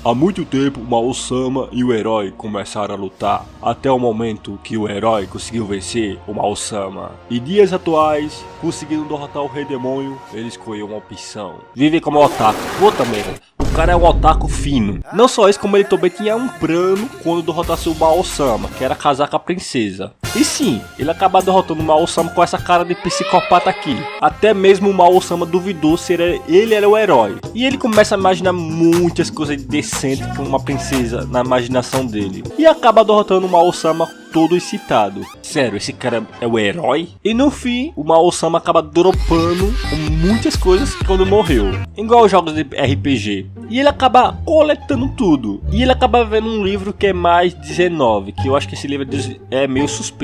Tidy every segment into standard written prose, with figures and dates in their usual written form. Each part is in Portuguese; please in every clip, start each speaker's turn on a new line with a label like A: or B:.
A: Há muito tempo, o Mao-sama e o herói começaram a lutar, até o momento que o herói conseguiu vencer o Mao-sama. Em dias atuais, conseguindo derrotar o Rei Demônio, ele escolheu uma opção: viver como otaku. Puta merda, o cara é um otaku fino. Não só isso, como ele também tinha um plano quando derrotasse o Mao-sama, que era casar com a princesa. E sim, ele acaba derrotando o Mao-sama com essa cara de psicopata aqui. Até mesmo o Mao-sama duvidou se ele era o herói. E ele começa a imaginar muitas coisas decentes com uma princesa na imaginação dele. E acaba derrotando o Mao-sama todo excitado. Sério, esse cara é o herói? E no fim, o Mao-sama acaba dropando muitas coisas quando morreu. Igual os jogos de RPG. E ele acaba coletando tudo. E ele acaba vendo um livro que é mais 19. Que eu acho que esse livro é meio suspeito.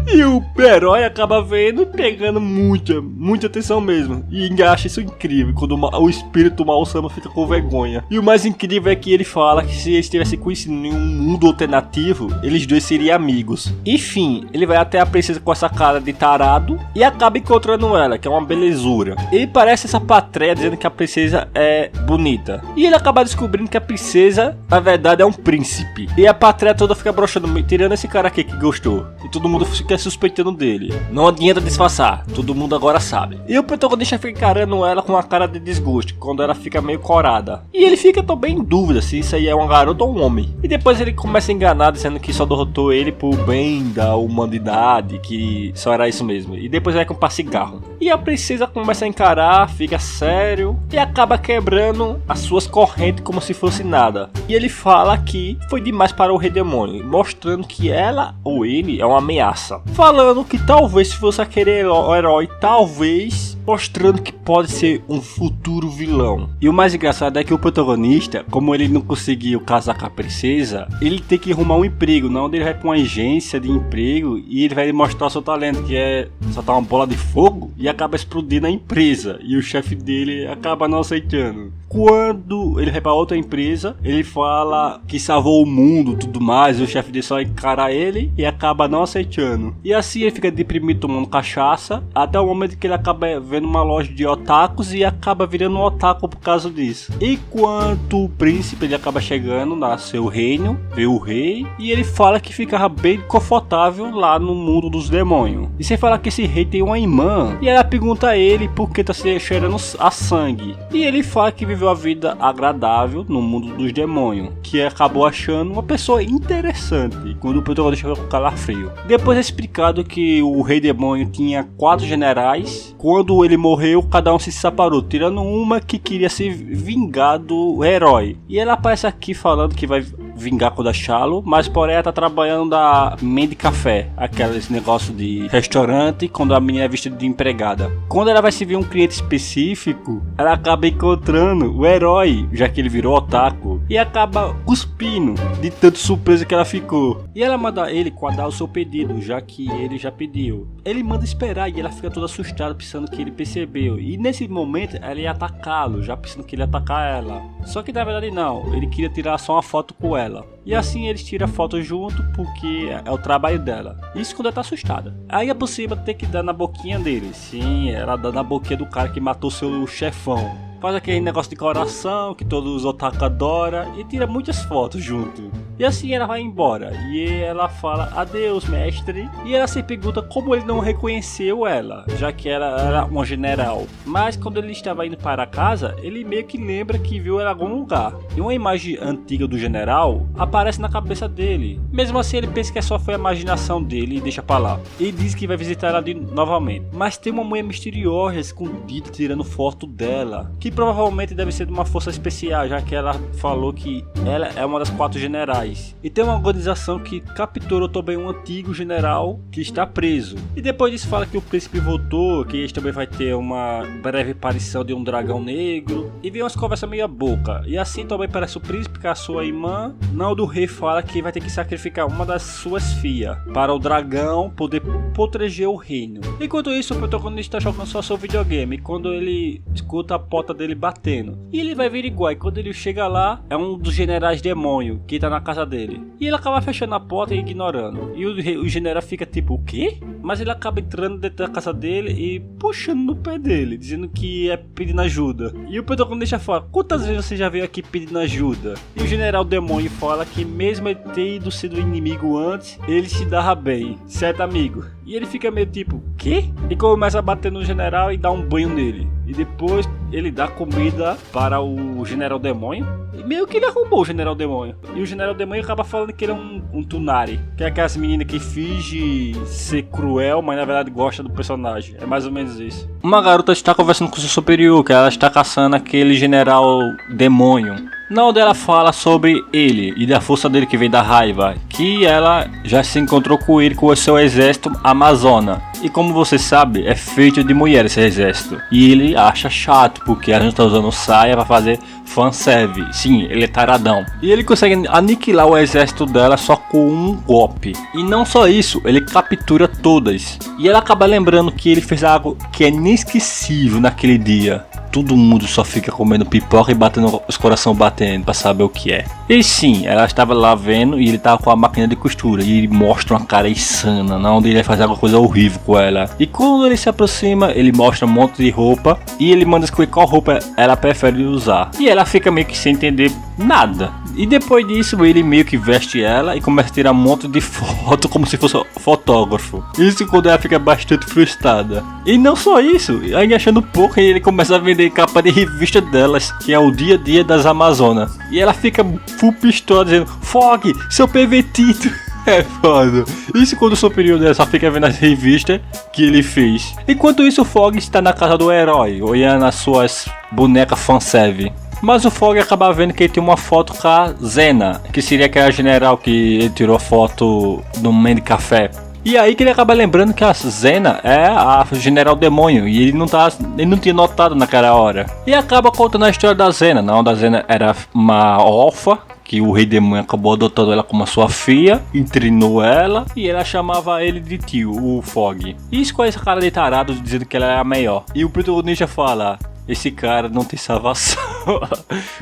A: E o herói acaba vendo e pegando muita atenção mesmo. E acha isso incrível. Quando o espírito do Mao-sama fica com vergonha. E o mais incrível é que ele fala que se eles tivessem conhecido em um mundo alternativo, eles dois seriam amigos. Enfim, ele vai até a princesa com essa cara de tarado e acaba encontrando ela, que é uma belezura. Ele parece essa patréia dizendo que a princesa é bonita. E ele acaba descobrindo que a princesa, na verdade, é um príncipe. E a patréia toda fica broxando, tirando esse cara aqui que gostou. E todo mundo fica suspeitando dele. Não adianta disfarçar, todo mundo agora sabe. E o protagonista fica encarando ela com uma cara de desgosto, quando ela fica meio corada. E ele fica também em dúvida se isso aí é uma garota ou um homem. E depois ele começa a enganar, dizendo que só derrotou ele por bem da humanidade, que só era isso mesmo. E depois vai comprar cigarro. E a princesa começa a encarar, fica sério e acaba quebrando as suas correntes como se fosse nada. E ele fala que foi demais para o Rei Demônio, mostrando que ela ou ele é uma ameaça. Falando que talvez se fosse aquele herói, talvez mostrando que pode ser um futuro vilão. E o mais engraçado é que o protagonista, como ele não conseguiu casar com a princesa, ele tem que arrumar um emprego, não? Ele vai para uma agência de emprego e ele vai mostrar seu talento, que é soltar uma bola de fogo e acaba explodindo a empresa. E o chefe dele acaba não aceitando. Quando ele vai para outra empresa, ele fala que salvou o mundo e tudo mais, e o chefe dele só encara ele e acaba não aceitando. E assim ele fica deprimido tomando cachaça, até o momento que ele acaba vendo uma loja de otakus e acaba virando um otaku por causa disso. Enquanto o príncipe ele acaba chegando no seu reino, vê o rei, e ele fala que ficava bem confortável lá no mundo dos demônios. E sem falar que esse rei tem uma irmã, e ela pergunta a ele por que tá se cheirando a sangue. E ele fala que viveu a vida agradável no mundo dos demônios, que acabou achando uma pessoa interessante quando o protagonista chegou com calafrio. Depois é explicado que o Rei Demônio tinha 4 generais. Quando ele morreu, cada um se separou, tirando uma que queria se vingar do herói. E ela aparece aqui falando que vai vingar com a Shalo, mas porém ela tá trabalhando da Mandy Café, aqueles negócio de restaurante, quando a menina é vestida de empregada. Quando ela vai servir um cliente específico, ela acaba encontrando o herói, já que ele virou otaku, e acaba cuspindo de tanto surpresa que ela ficou. E ela manda ele guardar o seu pedido, já que ele já pediu. Ele manda esperar e ela fica toda assustada, pensando que ele percebeu. E nesse momento ela ia atacá-lo, já pensando que ele ia atacar ela. Só que na verdade não, ele queria tirar só uma foto com ela. E assim eles tiram a foto junto, porque é o trabalho dela. Isso quando ela tá assustada. Aí é possível ter que dar na boquinha dele. Sim, ela dá na boquinha do cara que matou seu chefão. Faz aquele negócio de coração que todos os otaku adoram e tira muitas fotos junto. E assim ela vai embora e ela fala adeus mestre. E ela se pergunta como ele não reconheceu ela, já que ela era uma general. Mas quando ele estava indo para casa, ele meio que lembra que viu ela em algum lugar. E uma imagem antiga do general aparece na cabeça dele. Mesmo assim ele pensa que só foi a imaginação dele e deixa pra lá. Ele diz que vai visitar ela novamente. Mas tem uma mulher misteriosa escondida tirando foto dela, que provavelmente deve ser de uma força especial, já que ela falou que ela é uma das 4 generais. E tem uma organização que capturou também um antigo general que está preso. E depois disso fala que o príncipe voltou, que este também vai ter uma breve aparição de um dragão negro. E vem umas conversas meia boca. E assim também parece o príncipe com a sua irmã. Não, do rei fala que vai ter que sacrificar uma das suas filhas para o dragão poder proteger o reino. Enquanto isso o protagonista está jogando só seu videogame, quando ele escuta a porta dele batendo. E ele vai averiguar, e quando ele chega lá, é um dos generais demônio que tá na casa dele. E ele acaba fechando a porta e ignorando. E o general fica tipo, o quê? mas ele acaba entrando dentro da casa dele e puxando no pé dele, dizendo que é pedindo ajuda. E o protagonista fala: quantas vezes você já veio aqui pedindo ajuda? E o general demônio fala que mesmo ele tendo sido inimigo antes, ele se dava bem, certo, amigo? E ele fica meio tipo, quê? E começa a bater no general e dá um banho nele. E depois ele dá comida para o general demônio. E meio que ele arrumou o general demônio. E o general demônio acaba falando que ele é um Tunari, que é aquelas meninas que finge ser cruel, mas na verdade gosta do personagem. É mais ou menos isso. Uma garota está conversando com seu superior, que ela está caçando aquele general demônio. Na onde ela fala sobre ele e da força dele que vem da raiva, que ela já se encontrou com ele com o seu exército amazona. E como você sabe, é feito de mulher esse exército. E ele acha chato, porque a gente tá usando saia pra fazer fanservice. Sim, ele é taradão. E ele consegue aniquilar o exército dela só com um golpe. E não só isso, ele captura todas. E ela acaba lembrando que ele fez algo que é inesquecível naquele dia. Todo mundo só fica comendo pipoca e batendo os corações batendo pra saber o que é. E sim, ela estava lá vendo e ele tava com a máquina de costura. E ele mostra uma cara insana, onde ele vai fazer alguma coisa horrível com ela. E quando ele se aproxima, ele mostra um monte de roupa e ele manda escolher qual roupa ela prefere usar. E ela fica meio que sem entender nada. E depois disso, ele meio que veste ela e começa a tirar um monte de foto como se fosse fotógrafo. Isso quando ela fica bastante frustrada. E não só isso, ainda achando pouco, ele começa a vender capa de revista delas, que é o dia a dia das Amazonas. E ela fica full pistola dizendo: Fog, seu pervertido. É foda. Isso quando o superior dela só fica vendo as revistas que ele fez. Enquanto isso, o Fog está na casa do herói, olhando as suas bonecas fanservice. Mas o Fog acaba vendo que ele tem uma foto com a Zena, que seria aquela general que ele tirou foto no meio de café. E aí que ele acaba lembrando que a Zena é a General Demônio e ele não tinha notado naquela hora. E acaba contando a história da Zena, onde a Zena era uma órfã, que o Rei Demônio acabou adotando ela como sua filha, treinou ela e ela chamava ele de tio, o Fog. Isso com essa cara de tarado dizendo que ela é a melhor. E o protagonista fala: esse cara não tem salvação.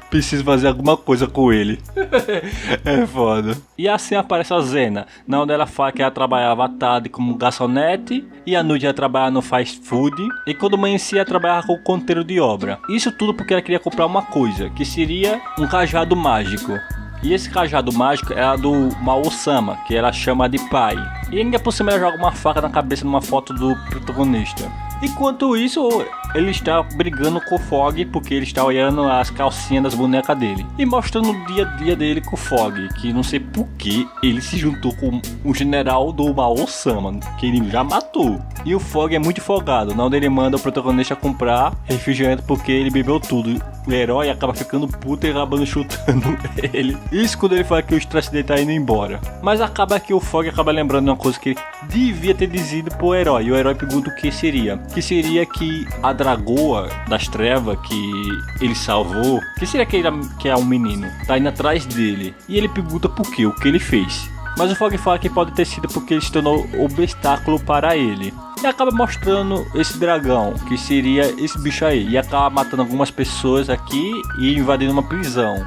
A: Preciso fazer alguma coisa com ele. É foda. E assim aparece a Zena, onde ela fala que ela trabalhava à tarde como garçonete e à noite ela trabalhava no fast food. E quando amanhecia ela trabalhava com o canteiro de obra. Isso tudo porque ela queria comprar uma coisa, que seria um cajado mágico. E esse cajado mágico é a do Mao-sama, que ela chama de pai. E ainda por cima ela joga uma faca na cabeça numa foto do protagonista. Enquanto isso, ele está brigando com o Fog porque ele está olhando as calcinhas das bonecas dele. E mostrando o dia a dia dele com o Fog, que não sei por que ele se juntou com o general do Mao-sama, que ele já matou. E o Fog é muito folgado, onde ele manda o protagonista comprar refrigerante porque ele bebeu tudo. O herói acaba ficando puto e acabando chutando ele. Isso quando ele fala que o estresse dele tá indo embora. Mas acaba que o Fog acaba lembrando de uma coisa que ele devia ter dizido pro herói. E o herói pergunta o que seria. Que seria que a dragoa das trevas que ele salvou, que seria que é um menino, tá indo atrás dele. E ele pergunta por quê, o que ele fez. Mas o Fog fala que pode ter sido porque ele se tornou obstáculo para ele. E acaba mostrando esse dragão, que seria esse bicho aí. E acaba matando algumas pessoas aqui e invadindo uma prisão.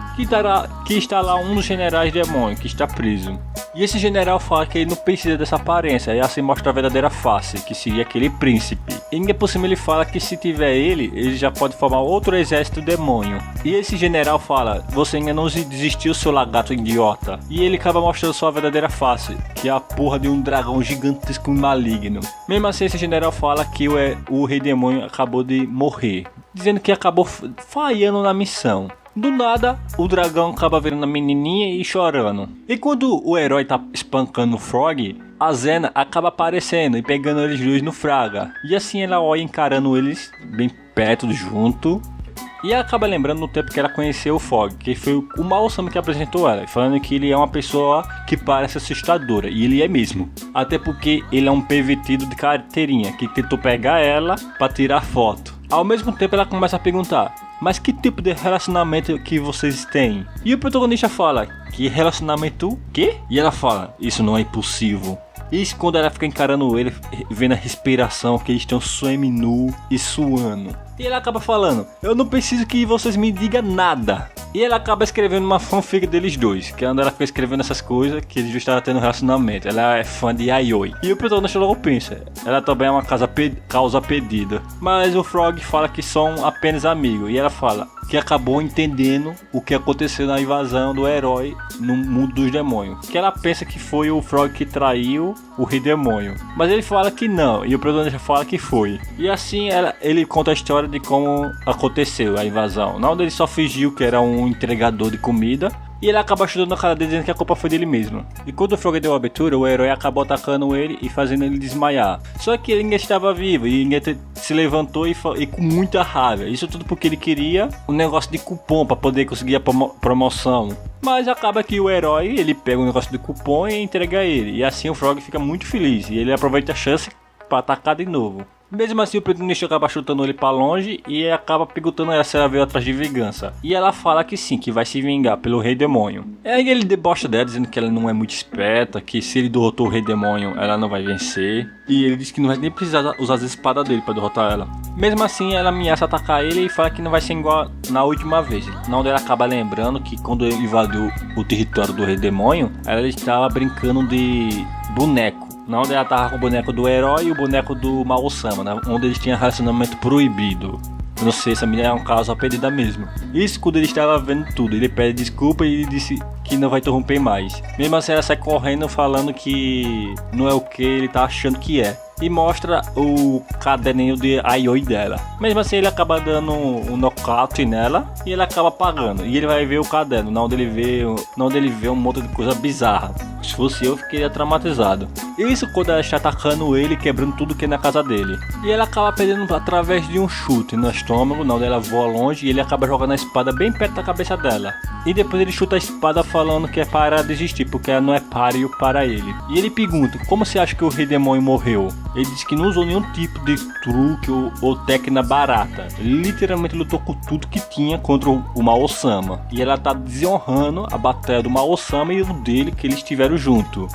A: Que está lá um dos generais demônios, que está preso. E esse general fala que ele não precisa dessa aparência. E assim mostra a verdadeira face, que seria aquele príncipe. E ainda por cima ele fala que se tiver ele já pode formar outro exército demônio. E esse general fala: você ainda não desistiu, seu lagarto idiota. E ele acaba mostrando sua verdadeira face, que é a porra de um dragão gigantesco e maligno. Mesmo assim, esse general fala que o Rei Demônio acabou de morrer, dizendo que acabou falhando na missão. Do nada, o dragão acaba virando a menininha e chorando. E quando o herói tá espancando o Frog, a Zena acaba aparecendo e pegando eles dois no fraga. E assim ela olha encarando eles bem perto, junto. E ela acaba lembrando no tempo que ela conheceu o Fog, que foi o Mao-sama que apresentou ela, falando que ele é uma pessoa que parece assustadora, e ele é mesmo. Até porque ele é um pervertido de carteirinha, que tentou pegar ela para tirar foto. Ao mesmo tempo ela começa a perguntar: mas que tipo de relacionamento que vocês têm? E o protagonista fala: que relacionamento? Quê? E ela fala: isso não é impossível. Isso quando ela fica encarando ele, vendo a respiração, que eles estão semi-nu e suando.
B: E ele acaba falando, eu não preciso que vocês me digam nada. E ele acaba escrevendo uma fanfic deles dois, que é onde ela fica escrevendo essas coisas que eles já estavam tendo um relacionamento. Ela é fã de Yayoi. E o protagonista logo pensa, ela também é uma causa perdida. Mas o Frog fala que são apenas amigos. E ela fala que acabou entendendo o que aconteceu na invasão do herói no mundo dos demônios. Que ela pensa que foi o Frog que traiu o rei demônio. Mas ele fala que não, e o protagonista fala que foi. E assim ele conta a história de como aconteceu a invasão. Não, ele só fingiu que era um entregador de comida. E ele acaba chutando na cara dele dizendo que a culpa foi dele mesmo. E quando o Frog deu a abertura, o herói acabou atacando ele e fazendo ele desmaiar. Só que ele ainda estava vivo e ainda se levantou e com muita raiva. Isso tudo porque ele queria um negócio de cupom para poder conseguir a promoção. Mas acaba que o herói, ele pega o negócio de cupom e entrega a ele. E assim o Frog fica muito feliz e ele aproveita a chance para atacar de novo. Mesmo assim o protagonista acaba chutando ele pra longe e acaba perguntando ela se ela veio atrás de vingança. E ela fala que sim, que vai se vingar pelo Rei Demônio. Aí ele debocha dela dizendo que ela não é muito esperta, que se ele derrotou o Rei Demônio ela não vai vencer. E ele diz que não vai nem precisar usar as espadas dele pra derrotar ela. Mesmo assim ela ameaça atacar ele e fala que não vai ser igual na última vez. Não, ela acaba lembrando que quando ele invadiu o território do Rei Demônio, ela estava brincando de boneco. Na onde ela tava com o boneco do herói e o boneco do Mao-sama, né? Onde eles tinham relacionamento proibido. Eu não sei se a menina é um caso perdida mesmo. Isso quando ele estava vendo tudo. Ele pede desculpa e ele disse que não vai interromper mais. Mesmo assim ela sai correndo falando que não é o que ele tá achando que é. E mostra o caderninho de Yayoi dela. Mesmo assim ele acaba dando um nocaute nela e ele acaba apagando. E ele vai ver o caderno, não onde ele vê um monte de coisa bizarra. Se fosse eu, ficaria traumatizado. Isso quando ela está atacando ele, quebrando tudo que é na casa dele. E ela acaba perdendo através de um chute no estômago, não, ela voa longe e ele acaba jogando a espada bem perto da cabeça dela. E depois ele chuta a espada falando que é para desistir, porque ela não é páreo para ele. E ele pergunta, como você acha que o Rei Demônio morreu? Ele diz que não usou nenhum tipo de truque ou técnica barata. Ele literalmente lutou com tudo que tinha contra o Mao-sama. E ela tá desonrando a batalha do Mao-sama e o dele que eles estiveram junto.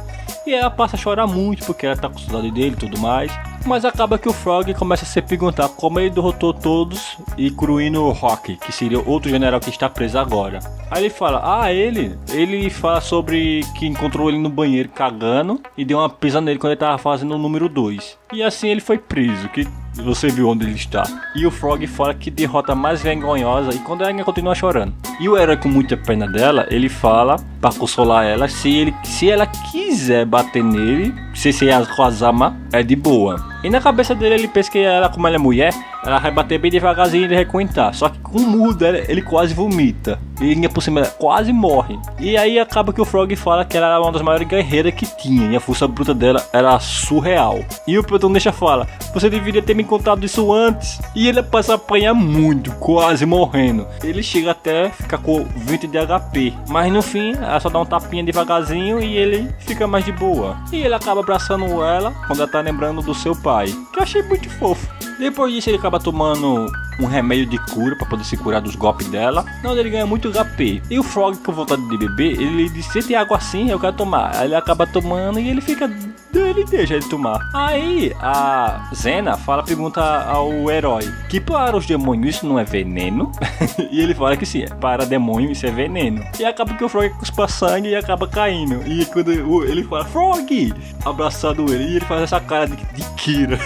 B: E ela passa a chorar muito porque ela tá com saudade dele e tudo mais. Mas acaba que o Frog começa a se perguntar como ele derrotou todos, incluindo o Rock, que seria outro general que está preso agora. Aí ele fala, ele fala sobre que encontrou ele no banheiro cagando e deu uma pisa nele quando ele tava fazendo o número 2. E assim ele foi preso, que você viu onde ele está. E o Frog fala que derrota mais vergonhosa e quando ela ainda continua chorando. E o herói com muita pena dela, ele fala para consolar ela, se ela quiser bater nele, se a Kazama é de boa. E na cabeça dele ele pensa que ela, como ela é mulher, ela vai bater bem devagarzinho e ele vai aguentar. Só que com o murro dela ele quase vomita. E ainda por cima quase morre. E aí acaba que o Frog fala que ela era uma das maiores guerreiras que tinha. E a força bruta dela era surreal. E o protagonista fala, você deveria ter me contado isso antes. E ele passa a apanhar muito, quase morrendo. Ele chega até ficar com 20 de HP. Mas no fim, ela só dá um tapinha devagarzinho e ele fica mais de boa. E ele acaba abraçando ela quando ela tá lembrando do seu pai. Que eu achei muito fofo. Depois disso ele acaba tomando um remédio de cura para poder se curar dos golpes dela. Não, ele ganha muito HP. E o Frog, com vontade de beber, ele diz, se tem água assim, eu quero tomar. Aí ele acaba tomando e ele fica... ele deixa ele tomar. Aí a Zena pergunta ao herói que para os demônios isso não é veneno? E ele fala que sim, para demônio isso é veneno. E acaba que o Frog cuspa sangue e acaba caindo. E quando ele fala, Frog! Abraçando ele, e ele faz essa cara de Kira.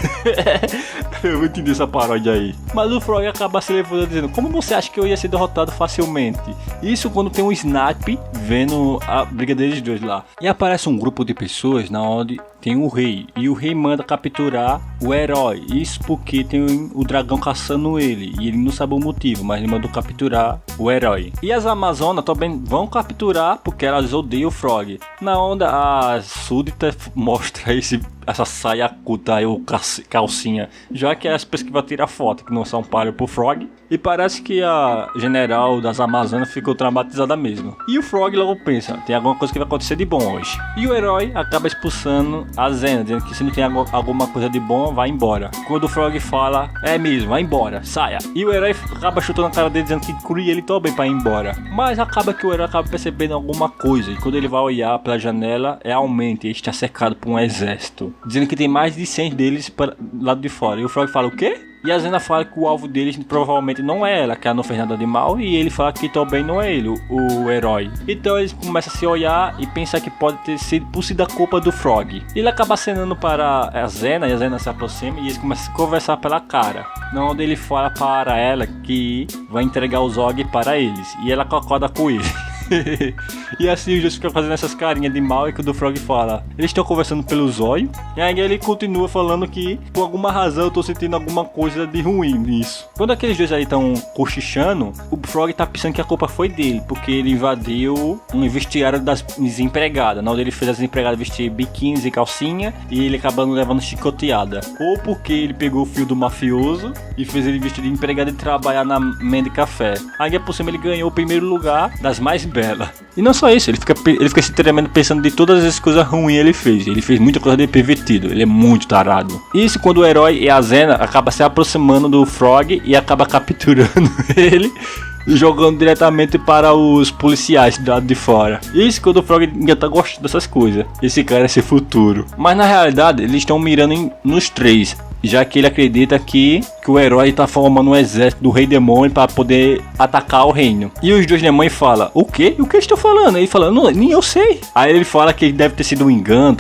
B: Eu vou entender essa paródia aí. Mas o Frog acaba se levantando dizendo, como você acha que eu ia ser derrotado facilmente? Isso quando tem um Snap vendo a briga deles dois lá. E aparece um grupo de pessoas na onde tem o rei. E o rei manda capturar o herói. Isso porque tem o dragão caçando ele. E ele não sabe o motivo, mas ele mandou capturar o herói. E as Amazonas também vão capturar porque elas odeiam o Frog. Na onda a súdita mostra essa saia curta aí, ou calcinha, já que é as pessoas que vão tirar foto, que não são páreo pro Frog. E parece que a general das Amazonas ficou traumatizada mesmo. E o Frog logo pensa, tem alguma coisa que vai acontecer de bom hoje. E o herói acaba expulsando a Zena, dizendo que se não tem alguma coisa de bom, vai embora. Quando o Frog fala, é mesmo, vai embora, saia. E o herói acaba chutando a cara dele, dizendo que inclui ele também para ir embora. Mas acaba que o herói acaba percebendo alguma coisa. E quando ele vai olhar pela janela, realmente ele está cercado por um exército, dizendo que tem mais de 100 deles para lado de fora. E o Frog fala, o quê? E a Zena fala que o alvo deles provavelmente não é ela, que ela não fez nada de mal. E ele fala que também não é ele, o herói. Então eles começam a se olhar e pensar que pode ter sido por si da culpa do Frog. Ele acaba acenando para a Zena, e a Zena se aproxima e eles começam a conversar pela cara. Onde ele fala para ela que vai entregar o Zog para eles. E ela concorda com ele. E assim os dois ficam fazendo essas carinhas de mal. E quando o Frog fala, eles estão conversando pelo zóio. E aí ele continua falando que por alguma razão eu tô sentindo alguma coisa de ruim nisso. Quando aqueles dois aí estão cochichando, o Frog tá pensando que a culpa foi dele, porque ele invadiu um vestiário das desempregadas, onde ele fez as desempregadas vestir biquínis e calcinha, e ele acabando levando chicoteada. Ou porque ele pegou o fio do mafioso e fez ele vestir de empregado e trabalhar na Mende Café. Aí por cima ele ganhou o primeiro lugar das mais bela. E não só isso, ele fica se tremendo pensando de todas as coisas ruins que ele fez. Ele fez muita coisa de pervertido, ele é muito tarado. Isso quando o herói e a Zena acaba se aproximando do Frog e acaba capturando ele e jogando diretamente para os policiais do lado de fora. Isso quando o Frog ainda tá gostando dessas coisas. Esse cara é seu futuro. Mas na realidade eles estão mirando nos três, já que ele acredita que o herói tá formando um exército do Rei Demônio para poder atacar o reino. E os dois demônios falam, o quê? O que estão falando? Ele fala, não, nem eu sei. Aí ele fala que deve ter sido um engano,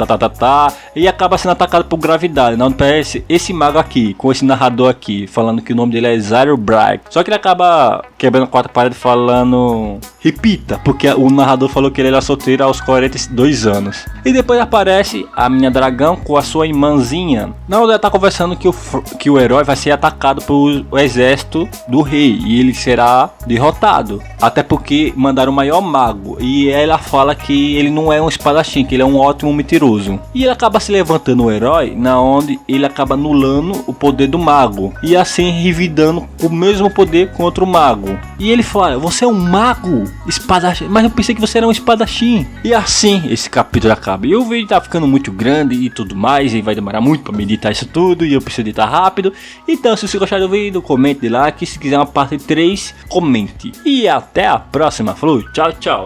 B: e acaba sendo atacado por gravidade. Não parece esse mago aqui, com esse narrador aqui, falando que o nome dele é Zaro Bright. Só que ele acaba quebrando a quarta parede falando, repita, porque o narrador falou que ele era solteiro aos 42 anos. E depois aparece a minha dragão com a sua irmãzinha. Não, ela tá conversando que o herói vai ser atacado pelo exército do rei e ele será derrotado, até porque mandaram o maior mago, e ela fala que ele não é um espadachim, que ele é um ótimo mentiroso. E ele acaba se levantando o herói, na onde ele acaba anulando o poder do mago e assim revidando o mesmo poder contra o mago. E ele fala, você é um mago espadachim, mas eu pensei que você era um espadachim. E assim esse capítulo acaba. E o vídeo tá ficando muito grande e tudo mais, e vai demorar muito para meditar isso tudo, e eu preciso editar rápido. Então se você gostar do vídeo, comente lá, que se quiser uma parte 3, comente. E até a próxima. Falou, tchau, tchau.